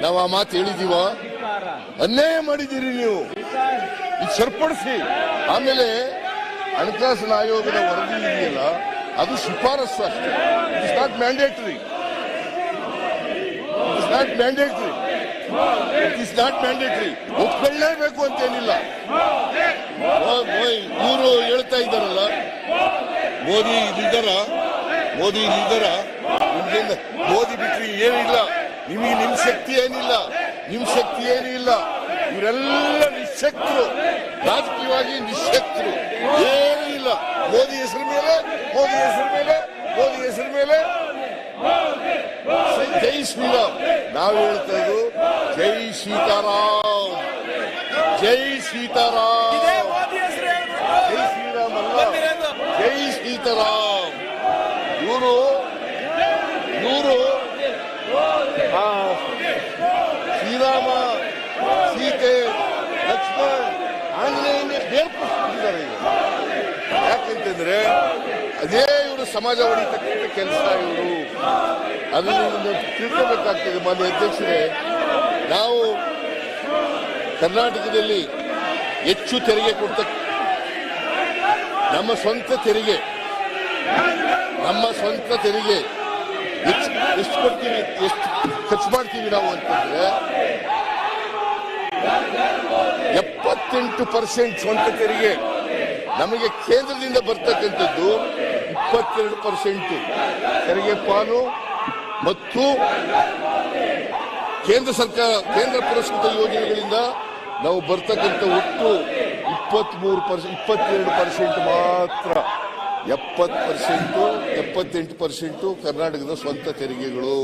ನಾವು ಆ ಮಾತು ಹೇಳಿದೀವ? ಅನ್ಯಾಯ ಮಾಡಿದ್ದೀರಿ ನೀವು, ಇದು ಸರಿಪಡಿಸಿ. ಆಮೇಲೆ ಹಣಕಾಸಿನ ಆಯೋಗದ ವರದಿ ಇದೆಯಲ್ಲ, ಅದು ಶಿಫಾರಸು ಅಷ್ಟೇ. It's not mandatory. It's not mandatory. It is not mandatory. ಒಪ್ಕೊಳ್ಳೇಬೇಕು ಅಂತೇನಿಲ್ಲ. ಇವರು ಹೇಳ್ತಾ ಇದ್ದಾರಲ್ಲ, ಮೋದಿ ಇದ್ದಾರ, ಮೋದಿ ಬಿಟ್ರಿ ಏನಿಲ್ಲ, ನಿಮಗೆ ನಿಮ್ ಶಕ್ತಿ ಏನಿಲ್ಲ, ನಿಮ್ ಶಕ್ತಿ ಏನೂ ಇಲ್ಲ. ಇವರೆಲ್ಲ ನಿಶಕ್ತರು, ರಾಜಕೀಯವಾಗಿ ನಿಶಕ್ತರು, ಏನೂ ಇಲ್ಲ. ಮೋದಿ ಹೆಸರು ಮೇಲೆ ಜೈ ಶ್ರೀರಾಮ್. ನಾವು ಹೇಳ್ತಾ ಇದ್ದು ಜೈ ಸೀತಾರಾಮ್, ಜೈ ಸೀತಾರಾಮ್, ಜೈ ಶ್ರೀರಾಮ್ ಅಲ್ಲ, ಜೈ ಸೀತಾರಾಮ್. ಇವರು ಶ್ರೀರಾಮ, ಸೀತೆ, ಲಕ್ಷ್ಮಣ್, ಆಂಜನೇಯನೇ ಬೇರ್ಪಡಿಸ್ಬಿಟ್ಟಿದ್ದಾರೆ. ಯಾಕಂತಂದ್ರೆ ಅದೇ ಇವರು ಸಮಾಜ ಹೊಡಿತಕ್ಕಂಥ ಕೆಲಸ. ಇವರು ಅದನ್ನು ತಿಳ್ಕೋಬೇಕಾಗ್ತದೆ. ಮಾನ್ಯ ಅಧ್ಯಕ್ಷರೇ, ನಾವು ಕರ್ನಾಟಕದಲ್ಲಿ ಹೆಚ್ಚು ತೆರಿಗೆ ಕೊಡ್ತ, ನಮ್ಮ ಸ್ವಂತ ತೆರಿಗೆ ಎಷ್ಟು ಕೊಡ್ತೀವಿ, ಎಷ್ಟು ಖರ್ಚು ಮಾಡ್ತೀವಿ ನಾವು ಅಂತಂದ್ರೆ 78% ಸ್ವಂತ ತೆರಿಗೆ. ನಮಗೆ ಕೇಂದ್ರದಿಂದ ಬರ್ತಕ್ಕಂಥದ್ದು 22% ತೆರಿಗೆ ಪಾಲು. ಮತ್ತು ಕೇಂದ್ರ ಸರ್ಕಾರ, ಕೇಂದ್ರ ಪುರಸ್ಕೃತ ಯೋಜನೆಗಳಿಂದ ನಾವು ಬರ್ತಕ್ಕಂಥ ಒಟ್ಟು 22% ಮಾತ್ರ. 78% ಕರ್ನಾಟಕದ ಸ್ವಂತ ತೆರಿಗೆಗಳು.